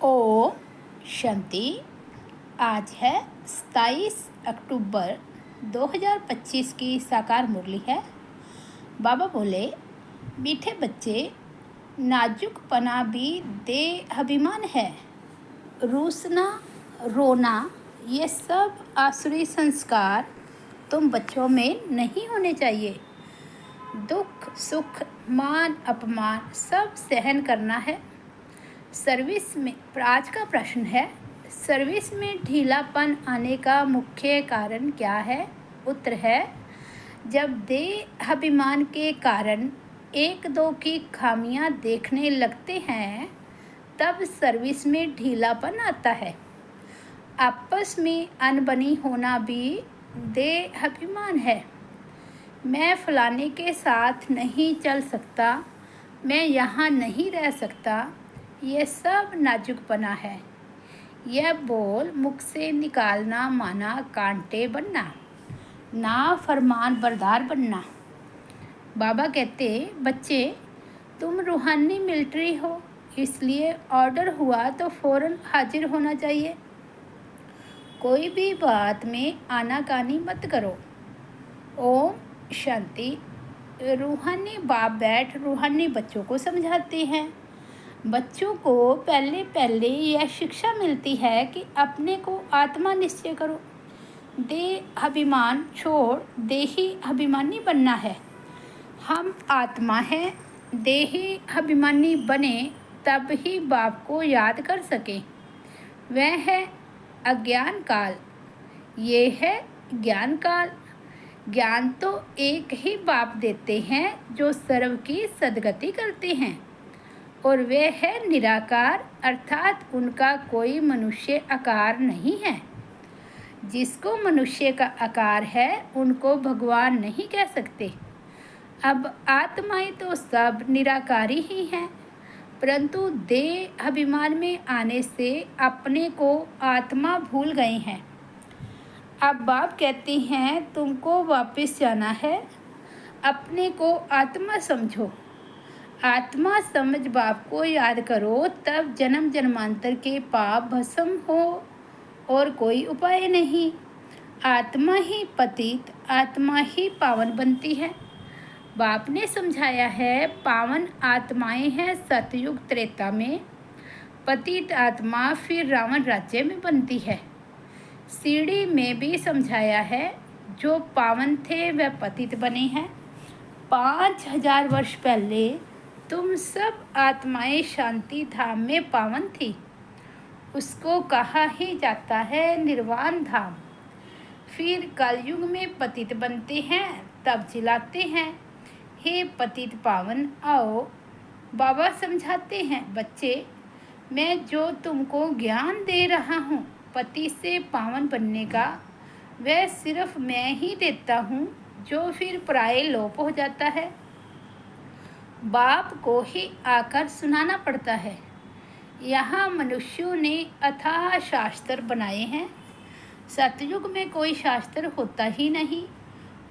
ओम शांति। आज है 27 अक्टूबर 2025 की साकार मुरली है। बाबा बोले, मीठे बच्चे, नाजुकपना भी देहाभिमान है। रूसना, रोना, ये सब आसुरी संस्कार तुम बच्चों में नहीं होने चाहिए। दुख सुख मान अपमान सब सहन करना है। सर्विस में आज का प्रश्न है, सर्विस में ढीलापन आने का मुख्य कारण क्या है? उत्तर है, जब देहाभिमान के कारण एक दो की खामियां देखने लगते हैं तब सर्विस में ढीलापन आता है। आपस में अनबनी होना भी देहाभिमान है। मैं फलाने के साथ नहीं चल सकता, मैं यहाँ नहीं रह सकता, यह सब नाजुकपना है। यह बोल मुख से निकालना माना कांटे बनना, ना फरमान बरदार बनना। बाबा कहते, बच्चे, तुम रूहानी मिलिट्री हो, इसलिए ऑर्डर हुआ तो फौरन हाजिर होना चाहिए। कोई भी बात में आनाकानी मत करो। ओम शांति। रूहानी बाप बैठ रूहानी बच्चों को समझाते हैं। बच्चों को पहले पहले यह शिक्षा मिलती है कि अपने को आत्मा निश्चय करो। देहाभिमान छोड़ देही अभिमानी बनना है। हम आत्मा हैं, देही अभिमानी बने तब ही बाप को याद कर सके। वह है अज्ञान काल, ये है ज्ञान काल। ज्ञान तो एक ही बाप देते हैं जो सर्व की सद्गति करते हैं, और वे है निराकार, अर्थात उनका कोई मनुष्य आकार नहीं है। जिसको मनुष्य का आकार है उनको भगवान नहीं कह सकते। अब आत्माएं तो सब निराकारी ही हैं, परंतु देह अभिमान में आने से अपने को आत्मा भूल गए हैं। अब बाप कहते हैं, तुमको वापस जाना है, अपने को आत्मा समझो। आत्मा समझ बाप को याद करो, तब जन्म जन्मांतर के पाप भस्म हो और कोई उपाय नहीं। आत्मा ही पतित, आत्मा ही पावन बनती है। बाप ने समझाया है, पावन आत्माएं हैं सतयुग त्रेता में, पतित आत्मा फिर रावण राज्य में बनती है। सीढ़ी में भी समझाया है, जो पावन थे वह पतित बने हैं। 5000 वर्ष पहले तुम सब आत्माएं शांति धाम में पावन थी, उसको कहा ही जाता है निर्वाण धाम। फिर कलयुग में पतित बनते हैं, तब चिल्लाते हैं, हे पतित पावन आओ। बाबा समझाते हैं, बच्चे, मैं जो तुमको ज्ञान दे रहा हूँ पति से पावन बनने का, वह सिर्फ मैं ही देता हूँ, जो फिर पराये लोप हो जाता है। बाप को ही आकर सुनाना पड़ता है। यहाँ मनुष्यों ने अथाह शास्त्र बनाए हैं। सतयुग में कोई शास्त्र होता ही नहीं,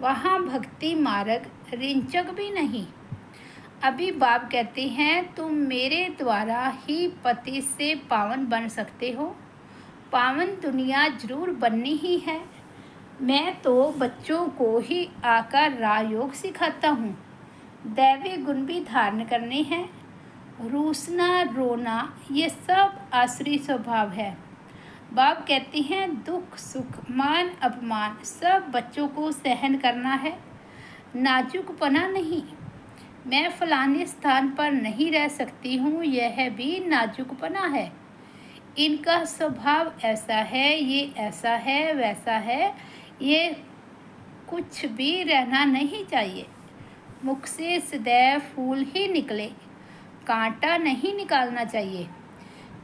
वहाँ भक्ति मार्ग रिंचक भी नहीं। अभी बाप कहते हैं, तुम मेरे द्वारा ही पति से पावन बन सकते हो। पावन दुनिया जरूर बननी ही है। मैं तो बच्चों को ही आकर राजयोग सिखाता हूँ। दैवी गुण भी धारण करने हैं। रूसना रोना ये सब आसुरी स्वभाव है। बाप कहते हैं, दुख सुख मान अपमान सब बच्चों को सहन करना है, नाजुकपना नहीं। मैं फलाने स्थान पर नहीं रह सकती हूँ, यह भी नाजुकपना है। इनका स्वभाव ऐसा है, ये ऐसा है, वैसा है, ये कुछ भी रहना नहीं चाहिए। मुख से सदैव फूल ही निकले, कांटा नहीं निकालना चाहिए।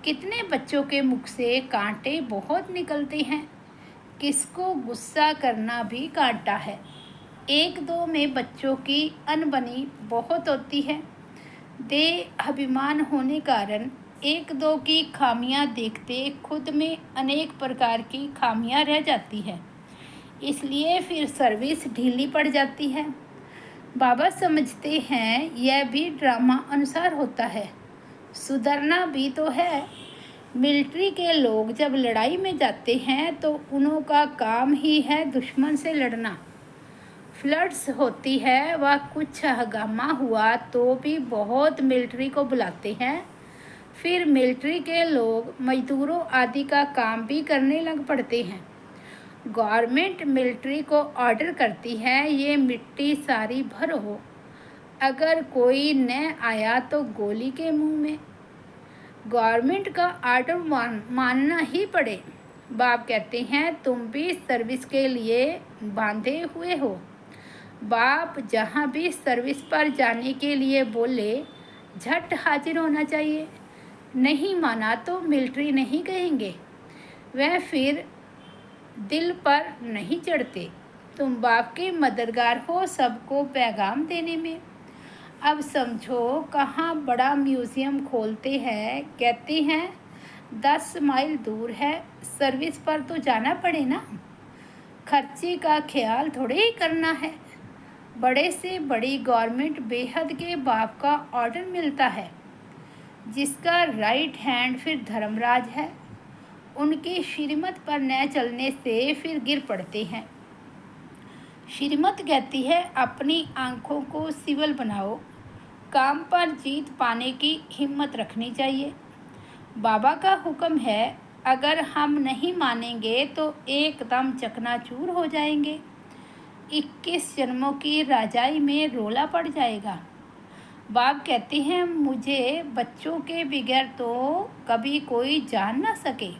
कितने बच्चों के मुख से कांटे बहुत निकलते हैं। किसको गुस्सा करना भी कांटा है। एक दो में बच्चों की अनबनी बहुत होती है। देह अभिमान होने कारण एक दो की खामियां देखते खुद में अनेक प्रकार की खामियां रह जाती है, इसलिए फिर सर्विस ढीली पड़ जाती है। बाबा समझते हैं, यह भी ड्रामा अनुसार होता है, सुधरना भी तो है। मिलिट्री के लोग जब लड़ाई में जाते हैं तो उनका काम ही है दुश्मन से लड़ना। फ्लड्स होती है व कुछ हंगामा हुआ तो भी बहुत मिलिट्री को बुलाते हैं। फिर मिलिट्री के लोग मजदूरों आदि का काम भी करने लग पड़ते हैं। गवर्नमेंट मिलिट्री को ऑर्डर करती है ये मिट्टी सारी भरो, अगर कोई न आया तो गोली के मुंह में। गवर्नमेंट का ऑर्डर मानना ही पड़े। बाप कहते हैं तुम भी सर्विस के लिए बांधे हुए हो। बाप जहाँ भी सर्विस पर जाने के लिए बोले झट हाजिर होना चाहिए। नहीं माना तो मिलिट्री नहीं कहेंगे, वह फिर दिल पर नहीं चढ़ते। तुम बाप के मददगार हो सबको पैगाम देने में। अब समझो कहाँ बड़ा म्यूज़ियम खोलते हैं, कहते हैं 10 माइल दूर है, सर्विस पर तो जाना पड़े ना। खर्चे का ख्याल थोड़े ही करना है। बड़े से बड़ी गवर्नमेंट बेहद के बाप का ऑर्डर मिलता है, जिसका राइट हैंड फिर धर्मराज है। उनकी श्रीमत पर न चलने से फिर गिर पड़ते हैं। श्रीमत कहती है अपनी आंखों को सिवल बनाओ, काम पर जीत पाने की हिम्मत रखनी चाहिए। बाबा का हुक्म है, अगर हम नहीं मानेंगे तो एकदम चकनाचूर हो जाएंगे। 21 जन्मों की राजाई में रोला पड़ जाएगा। बाप कहते हैं मुझे बच्चों के बगैर तो कभी कोई जान ना सके।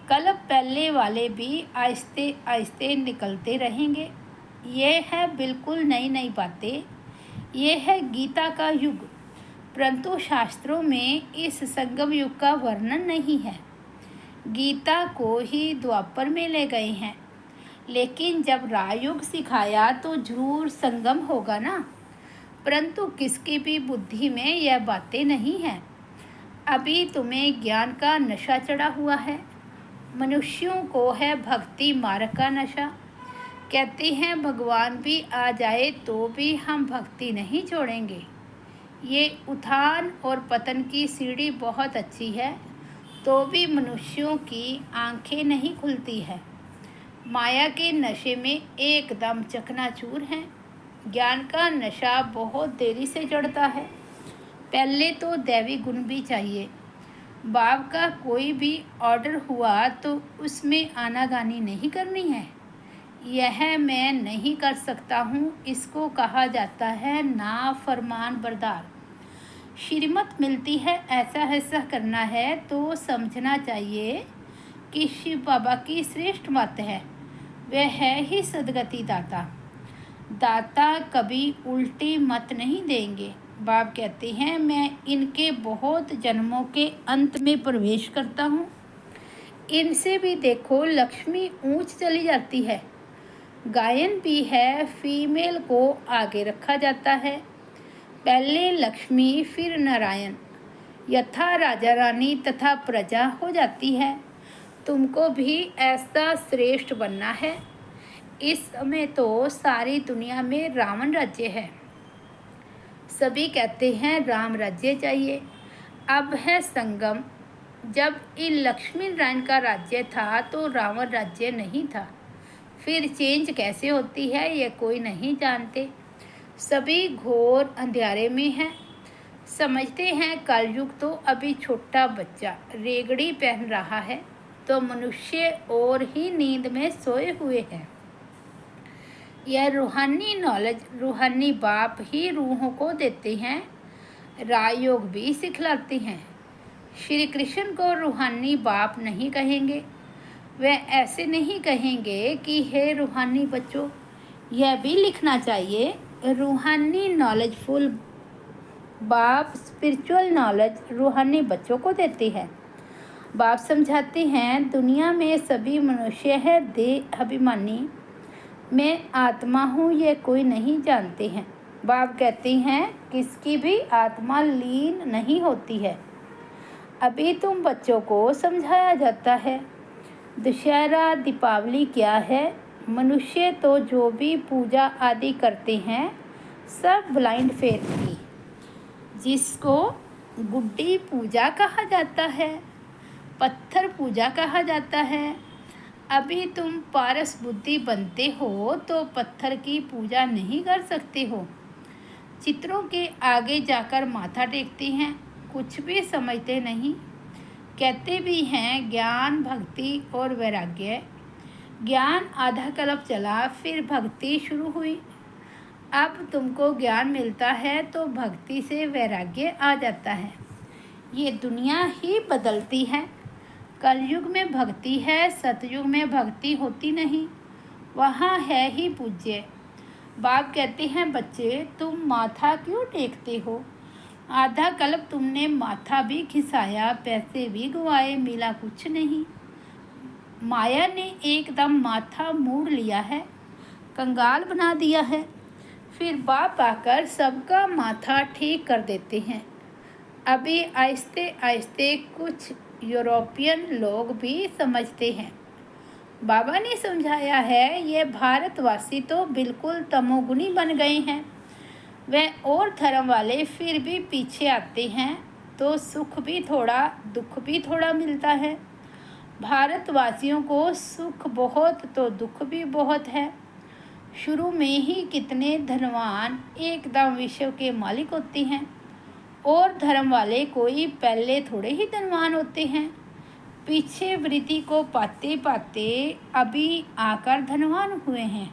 कल पहले वाले भी आहिस्ते आहिस्ते निकलते रहेंगे। ये है बिल्कुल नई नई बातें। ये है गीता का युग, परंतु शास्त्रों में इस संगम युग का वर्णन नहीं है। गीता को ही द्वापर में ले गए हैं, लेकिन जब राजयोग सिखाया तो जरूर संगम होगा ना। परंतु किसकी भी बुद्धि में यह बातें नहीं हैं। अभी तुम्हें ज्ञान का नशा चढ़ा हुआ है। मनुष्यों को है भक्ति मार्ग का नशा। कहते हैं भगवान भी आ जाए तो भी हम भक्ति नहीं छोड़ेंगे। ये उत्थान और पतन की सीढ़ी बहुत अच्छी है, तो भी मनुष्यों की आंखें नहीं खुलती है। माया के नशे में एकदम चकनाचूर हैं। ज्ञान का नशा बहुत देरी से चढ़ता है। पहले तो दैवी गुण भी चाहिए। बाप का कोई भी ऑर्डर हुआ तो उसमें आनाकानी नहीं करनी है। यह मैं नहीं कर सकता हूँ, इसको कहा जाता है ना फरमान बरदार। श्रीमत मिलती है ऐसा ऐसा करना है तो समझना चाहिए कि शिव बाबा की श्रेष्ठ मत है। वह है ही सदगति दाता। दाता कभी उल्टी मत नहीं देंगे। बाप कहते हैं मैं इनके बहुत जन्मों के अंत में प्रवेश करता हूँ। इनसे भी देखो लक्ष्मी ऊंच चली जाती है। गायन भी है, फीमेल को आगे रखा जाता है। पहले लक्ष्मी फिर नारायण, यथा राजा रानी तथा प्रजा हो जाती है। तुमको भी ऐसा श्रेष्ठ बनना है। इस समय तो सारी दुनिया में रावण राज्य है। सभी कहते हैं राम राज्य चाहिए। अब है संगम। जब इन लक्ष्मी नारायण का राज्य था तो रावण राज्य नहीं था। फिर चेंज कैसे होती है ये कोई नहीं जानते। सभी घोर अंधेरे में हैं। समझते हैं कलयुग तो अभी छोटा बच्चा रेगड़ी पहन रहा है, तो मनुष्य और ही नींद में सोए हुए हैं। यह रूहानी नॉलेज रूहानी बाप ही रूहों को देते हैं। राजयोग भी सिखलाते हैं। श्री कृष्ण को रूहानी बाप नहीं कहेंगे। वह ऐसे नहीं कहेंगे कि हे रूहानी बच्चों। यह भी लिखना चाहिए रूहानी नॉलेजफुल बाप स्पिरिचुअल नॉलेज रूहानी बच्चों को देते हैं। बाप समझाते हैं दुनिया में सभी मनुष्य है देह अभिमानी। मैं आत्मा हूँ ये कोई नहीं जानते हैं। बाप कहते हैं किसकी भी आत्मा लीन नहीं होती है। अभी तुम बच्चों को समझाया जाता है। दशहरा दीपावली क्या है। मनुष्य तो जो भी पूजा आदि करते हैं सब ब्लाइंड फेथ की, जिसको गुड्डी पूजा कहा जाता है। पत्थर पूजा कहा जाता है। अभी तुम पारस बुद्धि बनते हो तो पत्थर की पूजा नहीं कर सकते हो। चित्रों के आगे जाकर माथा टेकते हैं, कुछ भी समझते नहीं। कहते भी हैं ज्ञान, भक्ति और वैराग्य। ज्ञान आधा कल्प चला, फिर भक्ति शुरू हुई। अब तुमको ज्ञान मिलता है तो भक्ति से वैराग्य आ जाता है। ये दुनिया ही बदलती है। कलयुग में भक्ति है, सतयुग में भक्ति होती नहीं। वहाँ है ही पूज्य। बाप कहते हैं बच्चे, तुम माथा क्यों टेकते हो? आधा कल्प तुमने माथा भी खिसाया, पैसे भी गंवाए, मिला कुछ नहीं। माया ने एकदम माथा मोड़ लिया है, कंगाल बना दिया है। फिर बाप आकर सबका माथा ठीक कर देते हैं। अभी आहिस्ते आहिस्ते कुछ यूरोपियन लोग भी समझते हैं। बाबा ने समझाया है, ये भारतवासी तो बिल्कुल तमोगुनी बन गए हैं। वह और धर्म वाले फिर भी पीछे आते हैं तो सुख भी थोड़ा, दुख भी थोड़ा मिलता है। भारतवासियों को सुख बहुत तो दुख भी बहुत है। शुरू में ही कितने धनवान एकदम विश्व के मालिक होते हैं, और धर्म वाले कोई पहले थोड़े ही धनवान होते हैं। पीछे वृत्ति को पाते पाते अभी आकर धनवान हुए हैं।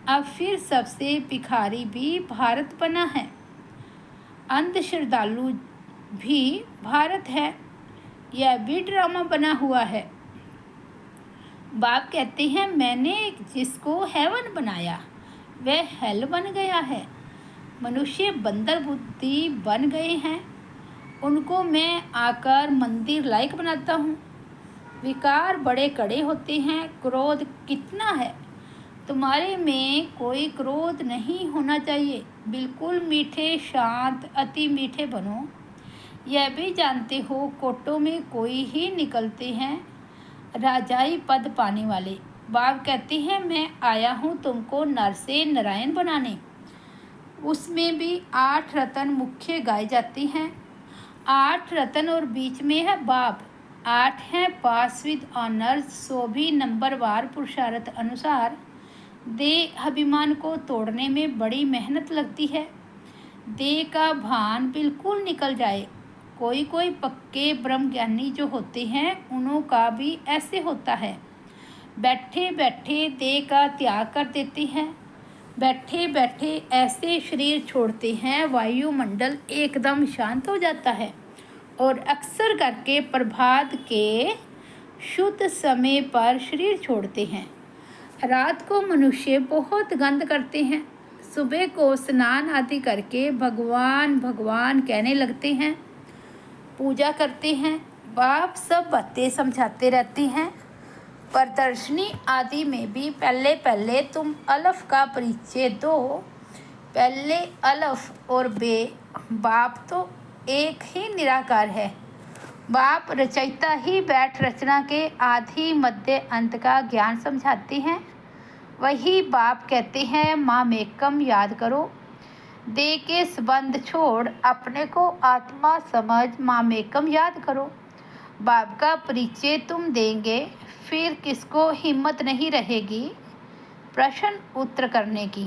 अब फिर सबसे भिखारी भी भारत बना है। अंध श्रद्धालु भी भारत है। यह भी ड्रामा बना हुआ है। बाप कहते हैं मैंने जिसको हेवन बनाया वह हेल बन गया है। मनुष्य बंदर बुद्धि बन गए हैं, उनको मैं आकर मंदिर लायक बनाता हूँ। विकार बड़े कड़े होते हैं। क्रोध कितना है? तुम्हारे में कोई क्रोध नहीं होना चाहिए। बिल्कुल मीठे, शांत, अति मीठे बनो। यह भी जानते हो कोटों में कोई ही निकलते हैं राजाई पद पाने वाले। बाप कहते हैं मैं आया हूँ तुमको नर से नारायण बनाने। उसमें भी 8 रत्न मुख्य गाए जाते हैं। 8 रत्न और बीच में है बाप। 8 हैं पास विद ऑनर्स, 100 भी नंबरवार पुरुषार्थ अनुसार। देह अभिमान को तोड़ने में बड़ी मेहनत लगती है। देह का भान बिल्कुल निकल जाए। कोई कोई पक्के ब्रह्मज्ञानी जो होते हैं उन्हों का भी ऐसे होता है। बैठे बैठे देह का त्याग कर देते हैं। बैठे बैठे ऐसे शरीर छोड़ते हैं, वायुमंडल एकदम शांत हो जाता है। और अक्सर करके प्रभात के शुद्ध समय पर शरीर छोड़ते हैं। रात को मनुष्य बहुत गंद करते हैं। सुबह को स्नान आदि करके भगवान भगवान कहने लगते हैं, पूजा करते हैं। बाप सब बातें समझाते रहते हैं। प्रदर्शनी आदि में भी पहले पहले तुम अलफ का परिचय दो। पहले अलफ और बे। बाप तो एक ही निराकार है। बाप रचयिता ही बैठ रचना के आदि मध्य अंत का ज्ञान समझाते हैं। वही बाप कहते हैं मामेकम याद करो। देह के संबंध छोड़ अपने को आत्मा समझ मामेकम याद करो। बाप का परिचय तुम देंगे, फिर किसको हिम्मत नहीं रहेगी प्रश्न उत्तर करने की।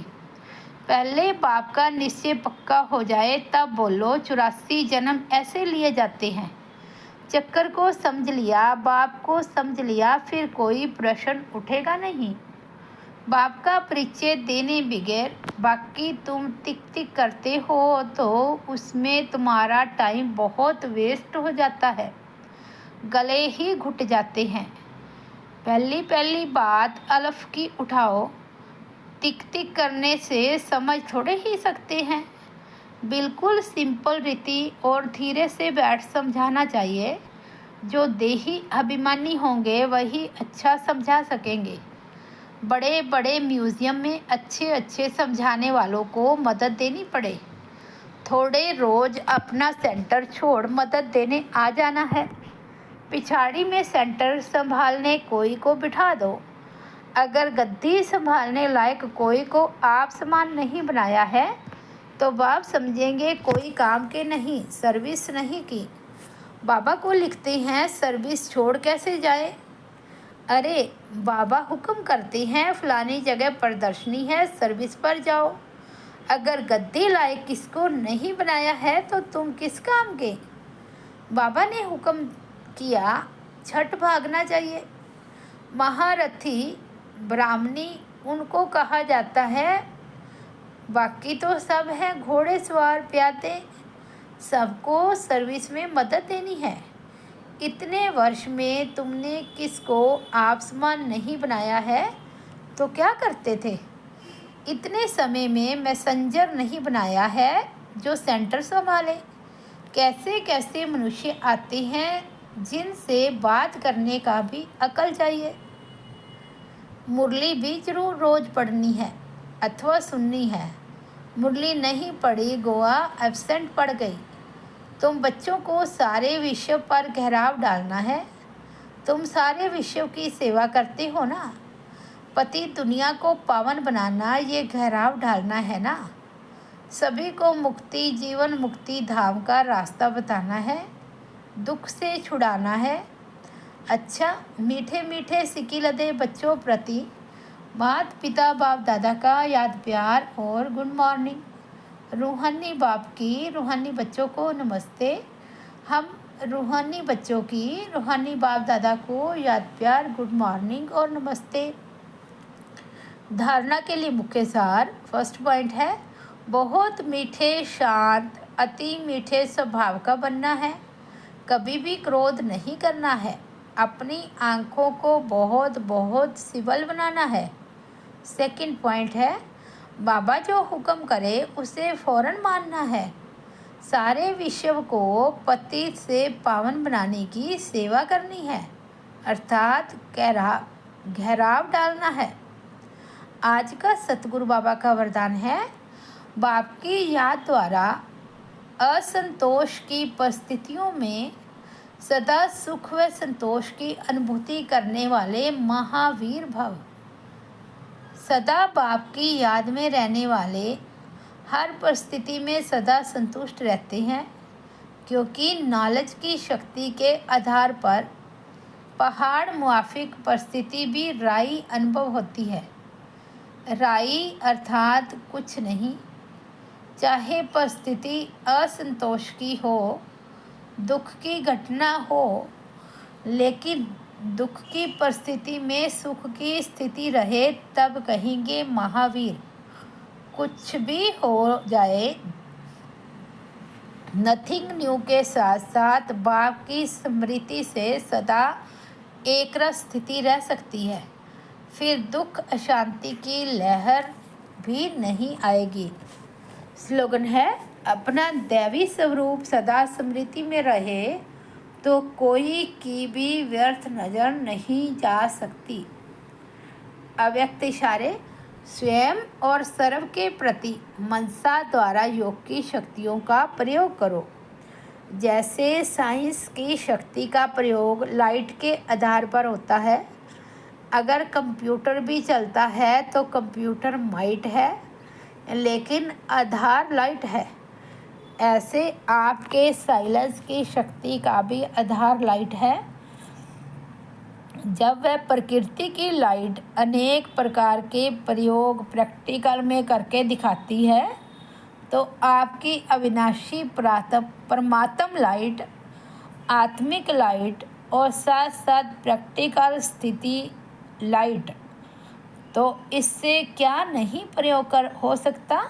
पहले बाप का निश्चय पक्का हो जाए तब बोलो। 84 जन्म ऐसे लिए जाते हैं। चक्कर को समझ लिया, बाप को समझ लिया, फिर कोई प्रश्न उठेगा नहीं। बाप का परिचय देने बगैर बाकी तुम टिक टिक करते हो तो उसमें तुम्हारा टाइम बहुत वेस्ट हो जाता है। गले ही घुट जाते हैं। पहली पहली बात अलफ की उठाओ। टिक टिक करने से समझ थोड़े ही सकते हैं। बिल्कुल सिंपल रीति और धीरे से बैठ समझाना चाहिए। जो देही अभिमानी होंगे वही अच्छा समझा सकेंगे। बड़े बड़े म्यूज़ियम में अच्छे अच्छे समझाने वालों को मदद देनी पड़े। थोड़े रोज़ अपना सेंटर छोड़ मदद देने आ जाना है। पिछाड़ी में सेंटर संभालने कोई को बिठा दो। अगर गद्दी संभालने लायक कोई को आप समान नहीं बनाया है तो बाप समझेंगे कोई काम के नहीं, सर्विस नहीं की। बाबा को लिखते हैं सर्विस छोड़ कैसे जाए। अरे बाबा हुक्म करते हैं फलानी जगह प्रदर्शनी है, सर्विस पर जाओ। अगर गद्दी लायक किसको नहीं बनाया है तो तुम किस काम के। बाबा ने हुक्म किया छठ भागना चाहिए। महारथी ब्राह्मणी उनको कहा जाता है, बाकी तो सब हैं घोड़े सवार प्यादे। सबको सर्विस में मदद देनी है। इतने वर्ष में तुमने किसको आप समान नहीं बनाया है तो क्या करते थे। इतने समय में मैसेंजर नहीं बनाया है जो सेंटर संभाले। कैसे कैसे मनुष्य आते हैं जिनसे बात करने का भी अकल चाहिए। मुरली भी जरूर रोज पढ़नी है अथवा सुननी है। मुरली नहीं पढ़ी गोवा एब्सेंट पड़ गई। तुम बच्चों को सारे विषय पर गहराव डालना है। तुम सारे विषयों की सेवा करते हो ना। पति दुनिया को पावन बनाना ये गहराव डालना है ना। सभी को मुक्ति जीवन मुक्ति धाम का रास्ता बताना है, दुख से छुड़ाना है। अच्छा मीठे मीठे सिक्की लदे बच्चों प्रति माता पिता बाप दादा का याद प्यार और गुड मॉर्निंग। रूहानी बाप की रूहानी बच्चों को नमस्ते। हम रूहानी बच्चों की रूहानी बाप दादा को याद प्यार गुड मॉर्निंग और नमस्ते। धारणा के लिए मुख्य सार फर्स्ट पॉइंट है बहुत मीठे शांत अति मीठे स्वभाव का बनना है। कभी भी क्रोध नहीं करना है। अपनी आँखों को बहुत बहुत सिवल बनाना है। सेकंड पॉइंट है बाबा जो हुक्म करे उसे फौरन मानना है। सारे विश्व को पति से पावन बनाने की सेवा करनी है, अर्थात गहराव डालना है। आज का सतगुरु बाबा का वरदान है बाप की याद द्वारा असंतोष की परिस्थितियों में सदा सुख व संतोष की अनुभूति करने वाले महावीर भव। सदा बाप की याद में रहने वाले हर परिस्थिति में सदा संतुष्ट रहते हैं, क्योंकि नॉलेज की शक्ति के आधार पर पहाड़ मुआफिक परिस्थिति भी राई अनुभव होती है। राई अर्थात कुछ नहीं। चाहे परिस्थिति असंतोष की हो, दुख की घटना हो, लेकिन दुख की परिस्थिति में सुख की स्थिति रहे तब कहेंगे महावीर। कुछ भी हो जाए नथिंग न्यू के साथ साथ बाप की स्मृति से सदा एक रस स्थिति रह सकती है। फिर दुख अशांति की लहर भी नहीं आएगी। स्लोगन है अपना दैवी स्वरूप सदा स्मृति में रहे तो कोई की भी व्यर्थ नजर नहीं जा सकती। अव्यक्त इशारे स्वयं और सर्व के प्रति मनसा द्वारा योग की शक्तियों का प्रयोग करो। जैसे साइंस की शक्ति का प्रयोग लाइट के आधार पर होता है। अगर कंप्यूटर भी चलता है तो कंप्यूटर माइट है, लेकिन आधार लाइट है। ऐसे आपके साइलेंस की शक्ति का भी आधार लाइट है। जब वह प्रकृति की लाइट अनेक प्रकार के प्रयोग प्रैक्टिकल में करके दिखाती है तो आपकी अविनाशी परमात्म लाइट, आत्मिक लाइट और साथ साथ प्रैक्टिकल स्थिति लाइट, तो इससे क्या नहीं प्रयोग हो सकता।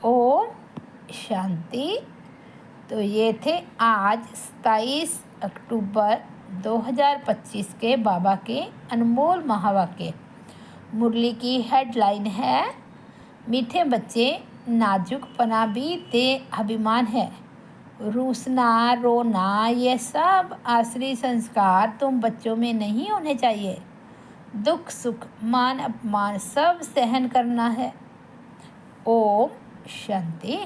ओम शांति। तो ये थे आज 27 अक्टूबर 2025 के बाबा के अनमोल महावाक्य। मुरली की हेडलाइन है मीठे बच्चे नाजुक पना भी ते अभिमान है। रूसना रोना ये सब आसरी संस्कार तुम बच्चों में नहीं होने चाहिए। दुख सुख मान अपमान सब सहन करना है। ओम शांति।